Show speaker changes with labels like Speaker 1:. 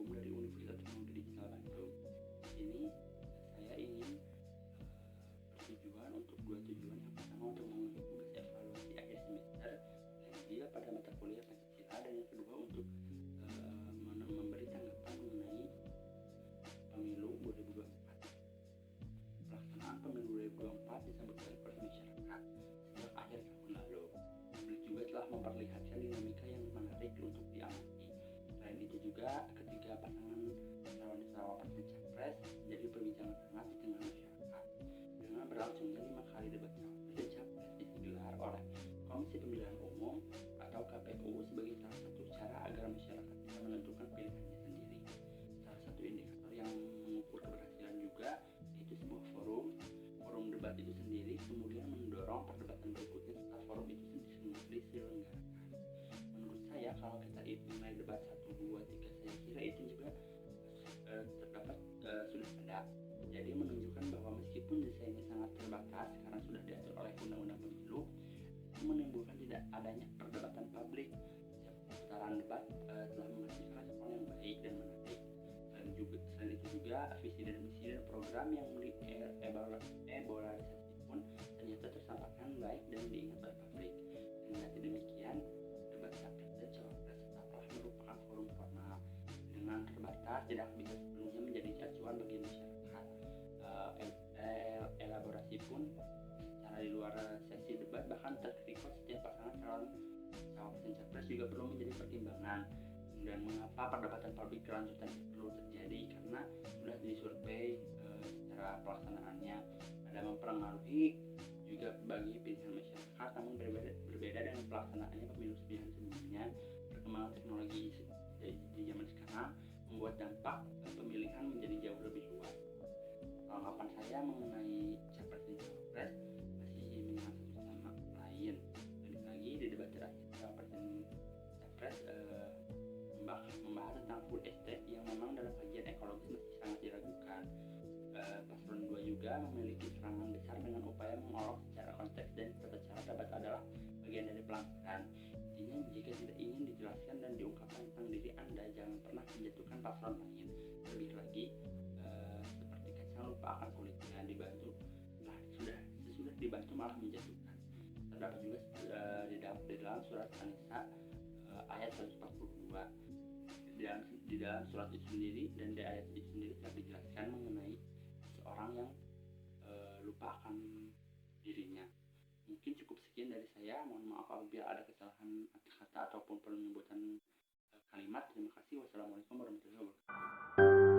Speaker 1: Assalamualaikum dari Universitas Teknologi Digital Bandung. Ini saya ingin bertujuan untuk dua tujuan. Yang pertama untuk mengikuti tugas evaluasi akhir semester dia pada mata kuliah Pancasila, dan yang kedua untuk memberi tanggapan mengenai pemilu 2024. Pelaksanaan pemilu 2024 disambut baik oleh masyarakat sejak akhir tahun lalu. Publik juga telah memperlihatkan dinamika yang menarik untuk diamati. Selain itu juga ketiga pasangan calon cawapres dan capres menjadi perbincangan hangat di tengah masyarakat. Dengan berlangsungnya 5 kali debat cawapres dan capres digelar oleh Komisi Pemilihan Umum atau KPU sebagai salah satu cara agar masyarakat bisa menentukan pilihannya sendiri. Salah satu indikator yang mengukur keberhasilan juga yaitu sebuah forum debat itu sendiri kemudian mendorong perdebatan berikutnya setelah forum itu diselenggarakan. Menurut saya kalau kita nilai debat 1, 2, 3, saya kira itu juga terdapat sudah ada. Jadi menunjukkan bahwa meskipun desainnya sangat terbatas karena sudah diatur oleh undang-undang pemilu, itu menimbulkan tidak adanya perdebatan publik. Putaran debat telah menghasilkan respon yang baik dan menarik. Selain itu juga visi dan misi dan program yang evaluasi pun ternyata tersampaikan baik dan diingat oleh publik. Dengan demikian, debat capres dan cawapres tetaplah merupakan forum formal dengan terbatas, tidak bisa sepenuhnya menjadi acuan bagi masyarakat. Elaborasi pun secara di luar sesi debat, bahkan terkritik setiap pasangan calon cawapres dan capres juga perlu menjadi pertimbangan. Dan mengapa perdebatan publik kelanjutan perlu terjadi? Karena sudah disurvei secara pelaksanaannya ada mempengaruhi juga bagi pilihan masyarakat, namun berbeda dengan pelaksanaannya pemilu sebelumnya. Perkembangan teknologi di zaman sekarang membuat dampak pemilihan menjadi jauh lebih luas. Tanggapan saya mengenai capres dan cawapres masih menyerang satu sama lain. Lebih lagi di debat terakhir cawapres dan capres membahas tentang food estate yang memang dalam kajian ekologis masih sangat diragukan. Paslon 2 juga memiliki serangan besar dengan upaya mengolok secara konteks dan tata cara debat adalah bagian dari pelanggaran. Intinya, jika tidak ingin dijelaskan dan diungkapkan tentang diri Anda, jangan pernah menjatuhkan paslon lain. Lebih lagi, seperti kacang lupa akan kulitnya, sesudah dibantu malah menjatuhkan. Terdapat juga di dalam surat An-Nisa ayat 142. Di dalam surat itu sendiri dan di ayat itu sendiri telah dijelaskan mengenai seorang yang lupa akan dirinya. Mungkin cukup sekian dari saya. Mohon maaf apabila ada kesalahan kata ataupun penyebutan kalimat. Terima kasih. Wassalamualaikum warahmatullahi wabarakatuh.